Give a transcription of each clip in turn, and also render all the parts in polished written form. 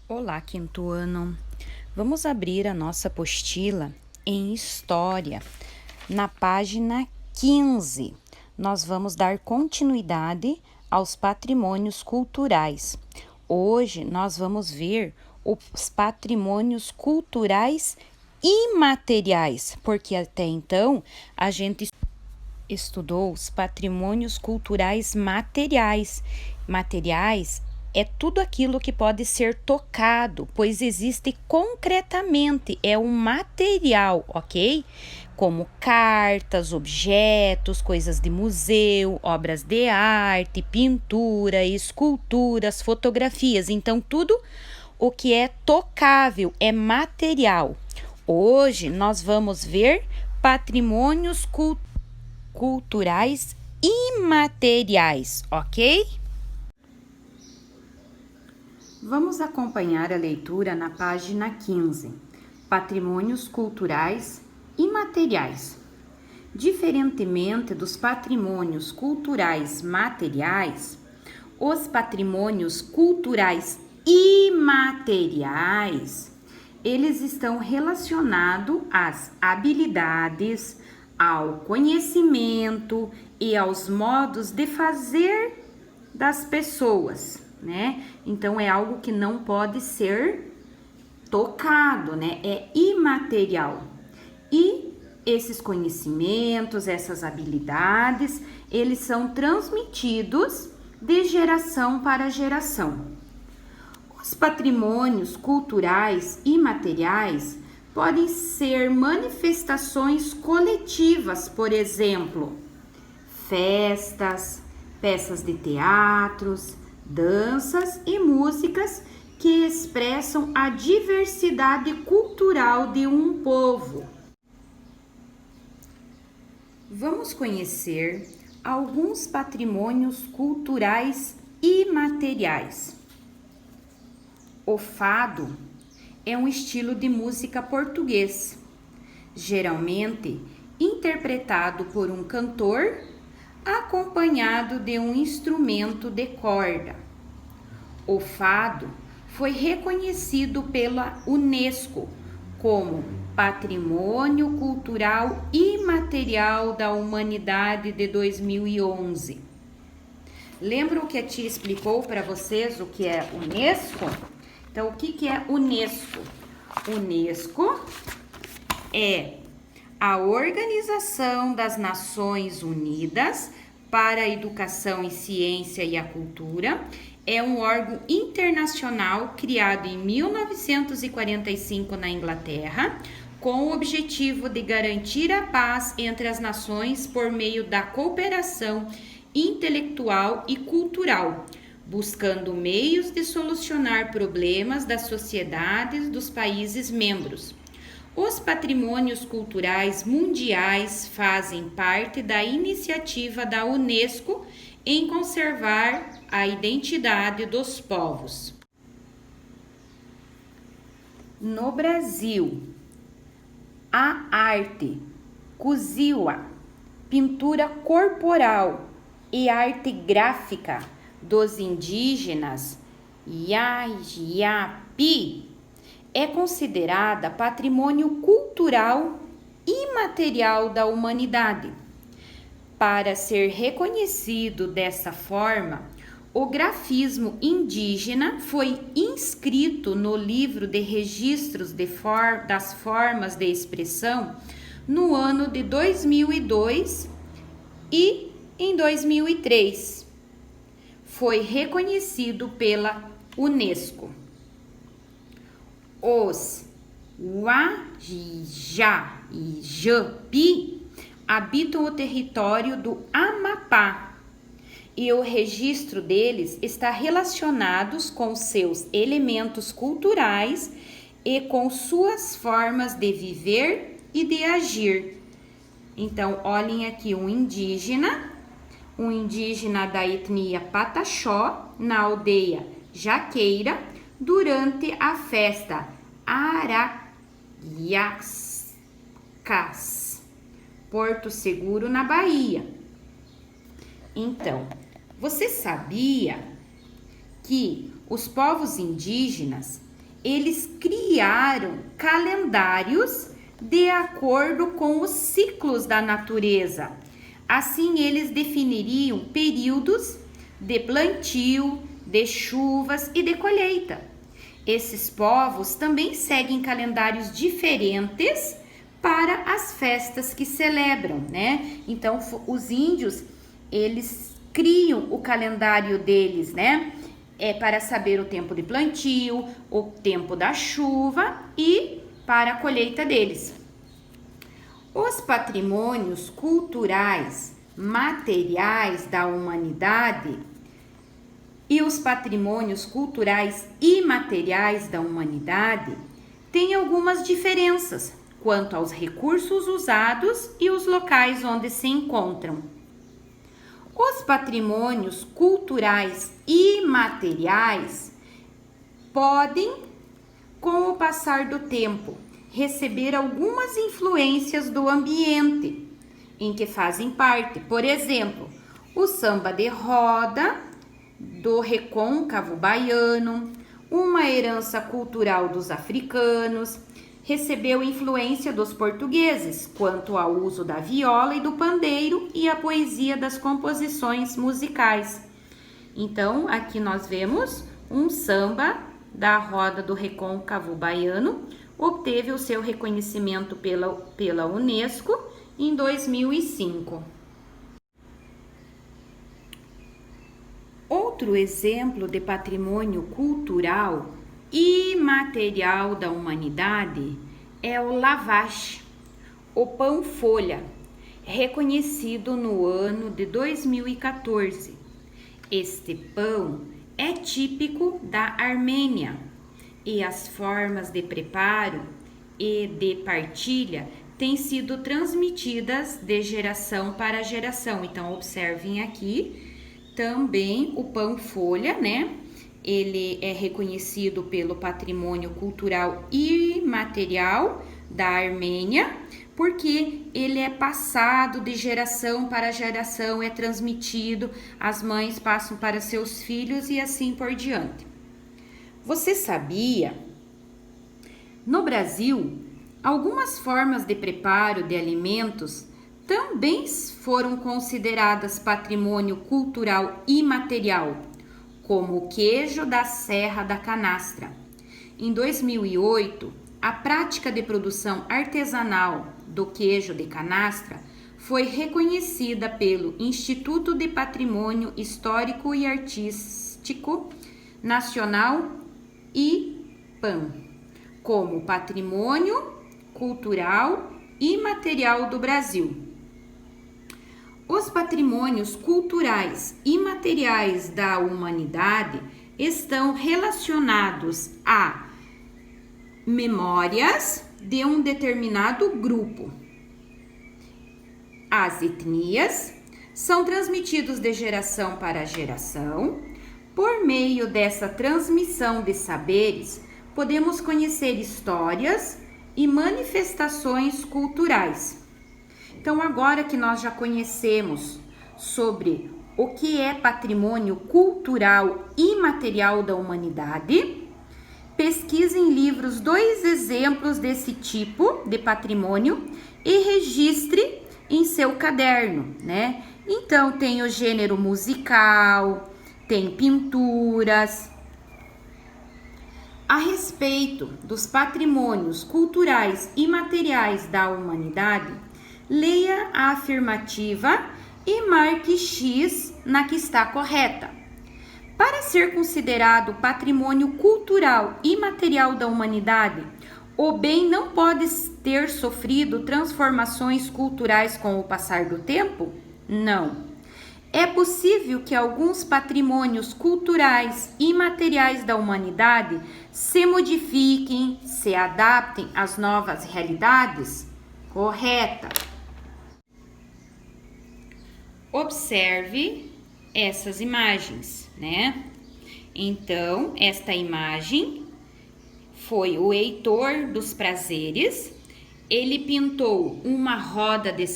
Olá, quinto ano. Vamos abrir a nossa apostila em História. Na página 15, nós vamos dar continuidade aos patrimônios culturais. Hoje nós vamos ver os patrimônios culturais imateriais, porque até então a gente estudou os patrimônios culturais materiais. Materiais é tudo aquilo que pode ser tocado, pois existe concretamente, é um material, ok? Como cartas, objetos, coisas de museu, obras de arte, pintura, esculturas, fotografias. Então, tudo o que é tocável é material. Hoje nós vamos ver patrimônios culturais imateriais, ok? Vamos acompanhar a leitura na página 15. Patrimônios culturais imateriais. Diferentemente dos patrimônios culturais materiais, os patrimônios culturais imateriais, eles estão relacionados às habilidades, ao conhecimento e aos modos de fazer das pessoas, né? Então é algo que não pode ser tocado, né? É imaterial. E esses conhecimentos, essas habilidades, eles são transmitidos de geração para geração. Os patrimônios culturais imateriais podem ser manifestações coletivas, por exemplo, festas, peças de teatros, danças e músicas que expressam a diversidade cultural de um povo. Vamos conhecer alguns patrimônios culturais imateriais. O fado é um estilo de música português, geralmente interpretado por um cantor acompanhado de um instrumento de corda. O fado foi reconhecido pela Unesco como Patrimônio Cultural Imaterial da Humanidade de 2011. Lembram que a tia explicou para vocês o que é Unesco? Então, o que é Unesco? Unesco é a Organização das Nações Unidas para a Educação e Ciência e a Cultura. É um órgão internacional criado em 1945 na Inglaterra, com o objetivo de garantir a paz entre as nações por meio da cooperação intelectual e cultural, buscando meios de solucionar problemas das sociedades dos países membros. Os patrimônios culturais mundiais fazem parte da iniciativa da Unesco em conservar a identidade dos povos. No Brasil, a arte, coziwa, pintura corporal e arte gráfica dos indígenas Yayapi é considerada patrimônio cultural imaterial da humanidade. Para ser reconhecido dessa forma, o grafismo indígena foi inscrito no livro de registros das formas de expressão no ano de 2002 e em 2003. Foi reconhecido pela Unesco. Os Wajija e Japi habitam o território do Amapá e o registro deles está relacionado com seus elementos culturais e com suas formas de viver e de agir. Então, olhem aqui um indígena da etnia Pataxó, na aldeia Jaqueira, durante a festa Arayakas, Porto Seguro, na Bahia. Então, você sabia que os povos indígenas eles criaram calendários de acordo com os ciclos da natureza. Assim, eles definiriam períodos de plantio, de chuvas e de colheita. Esses povos também seguem calendários diferentes para as festas que celebram, né? Então, os índios, eles criam o calendário deles, né? Para saber o tempo de plantio, o tempo da chuva e para a colheita deles. Os patrimônios culturais materiais da humanidade e os patrimônios culturais imateriais da humanidade têm algumas diferenças quanto aos recursos usados e os locais onde se encontram. Os patrimônios culturais imateriais podem, com o passar do tempo, receber algumas influências do ambiente em que fazem parte. Por exemplo, o samba de roda do recôncavo baiano, uma herança cultural dos africanos, recebeu influência dos portugueses quanto ao uso da viola e do pandeiro e a poesia das composições musicais. Então, aqui nós vemos um samba da roda do recôncavo baiano, obteve o seu reconhecimento pela Unesco em 2005. Outro exemplo de patrimônio cultural imaterial da humanidade é o lavash, o pão-folha, reconhecido no ano de 2014. Este pão é típico da Armênia e as formas de preparo e de partilha têm sido transmitidas de geração para geração. Então, observem aqui também o pão-folha, né? Ele é reconhecido pelo patrimônio cultural imaterial da Armênia, porque ele é passado de geração para geração, é transmitido, as mães passam para seus filhos e assim por diante. Você sabia? No Brasil, algumas formas de preparo de alimentos também foram consideradas patrimônio cultural imaterial, como o queijo da Serra da Canastra. Em 2008, a prática de produção artesanal do queijo de canastra foi reconhecida pelo Instituto de Patrimônio Histórico e Artístico Nacional IPAM como Patrimônio Cultural Imaterial do Brasil. Os patrimônios culturais imateriais da humanidade estão relacionados a memórias de um determinado grupo. As etnias são transmitidos de geração para geração. Por meio dessa transmissão de saberes, podemos conhecer histórias e manifestações culturais. Então, agora que nós já conhecemos sobre o que é patrimônio cultural imaterial da humanidade, pesquise em livros 2 exemplos desse tipo de patrimônio e registre em seu caderno, né? Então, tem o gênero musical, tem pinturas. A respeito dos patrimônios culturais imateriais da humanidade, leia a afirmativa e marque X na que está correta. Para ser considerado patrimônio cultural imaterial da humanidade, o bem não pode ter sofrido transformações culturais com o passar do tempo? Não. É possível que alguns patrimônios culturais imateriais da humanidade se modifiquem, se adaptem às novas realidades? Correta. Observe essas imagens, né? Então, esta imagem foi o Heitor dos Prazeres. Ele pintou uma roda de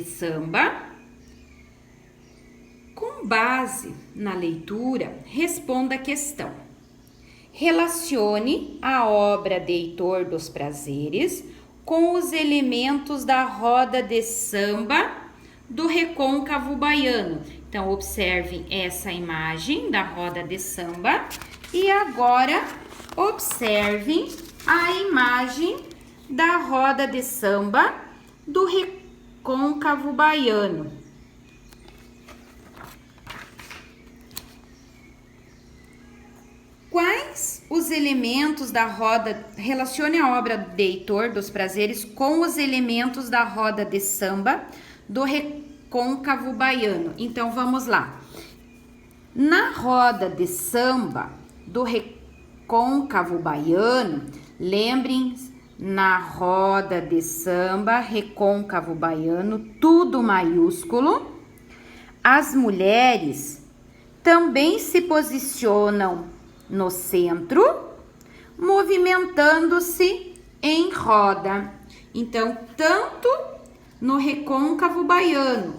samba. Com base na leitura, responda a questão. Relacione a obra de Heitor dos Prazeres com os elementos da roda de samba do Recôncavo Baiano. Então, observem essa imagem da roda de samba e agora observem a imagem da roda de samba do Recôncavo Baiano. Quais os elementos da roda? Relacione a obra de Heitor dos Prazeres com os elementos da roda de samba do Recôncavo Baiano. Então, vamos lá. Na roda de samba do Recôncavo Baiano, lembrem, na roda de samba Recôncavo Baiano, tudo maiúsculo, as mulheres também se posicionam no centro, movimentando-se em roda. Então, tanto no Recôncavo Baiano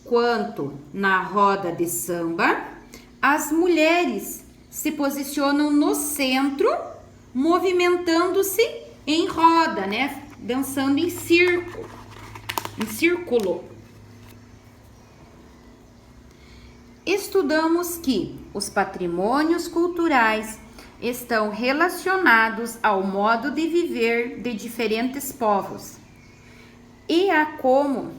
quanto na roda de samba, as mulheres se posicionam no centro, movimentando-se em roda, né? Dançando em círculo. Estudamos que os patrimônios culturais estão relacionados ao modo de viver de diferentes povos e a como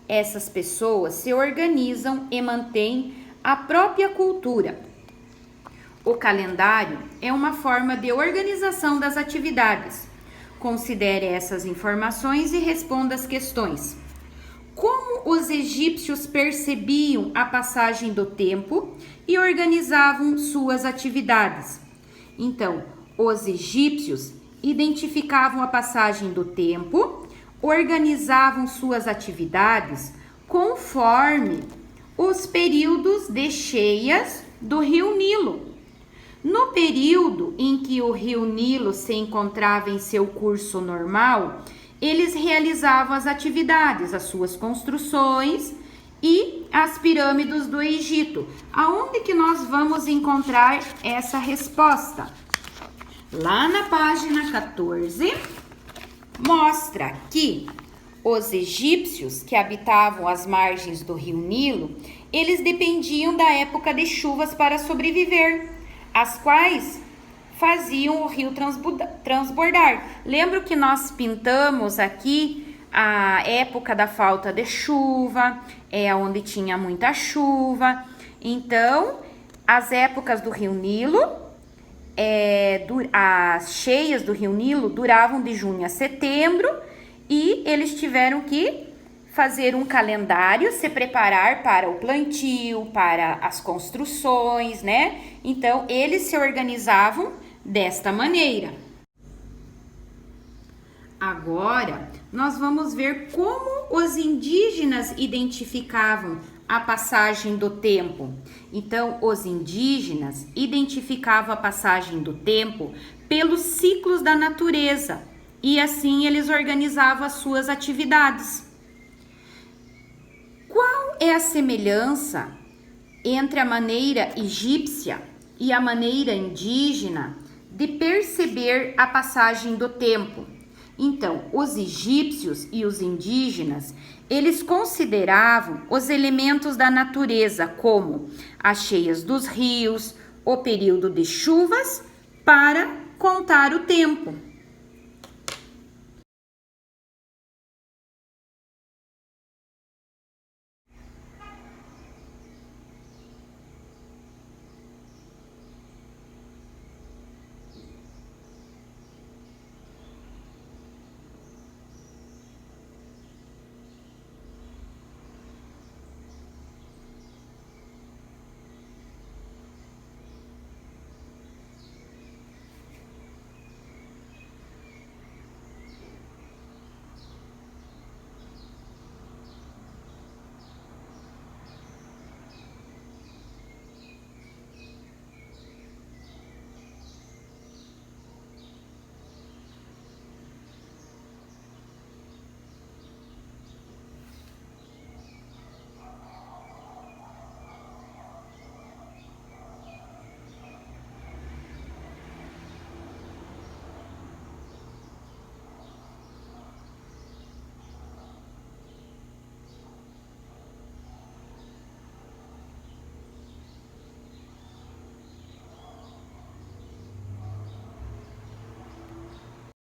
essas pessoas se organizam e mantêm a própria cultura. O calendário é uma forma de organização das atividades. Considere essas informações e responda as questões. Como os egípcios percebiam a passagem do tempo e organizavam suas atividades? Então, os egípcios identificavam a passagem do tempo, organizavam suas atividades conforme os períodos de cheias do rio Nilo. No período em que o rio Nilo se encontrava em seu curso normal, eles realizavam as atividades, as suas construções e as pirâmides do Egito. Aonde que nós vamos encontrar essa resposta? Lá na página 14, mostra que os egípcios que habitavam as margens do rio Nilo, eles dependiam da época de chuvas para sobreviver, as quais faziam o rio transbordar. Lembro que nós pintamos aqui a época da falta de chuva, onde tinha muita chuva. Então, as épocas do rio Nilo, as cheias do rio Nilo duravam de junho a setembro e eles tiveram que fazer um calendário, se preparar para o plantio, para as construções, né? Então, eles se organizavam desta maneira. Agora, nós vamos ver como os indígenas identificavam a passagem do tempo. Então, os indígenas identificavam a passagem do tempo pelos ciclos da natureza e assim eles organizavam as suas atividades. Qual é a semelhança entre a maneira egípcia e a maneira indígena de perceber a passagem do tempo? Então, os egípcios e os indígenas, eles consideravam os elementos da natureza como as cheias dos rios, o período de chuvas, para contar o tempo.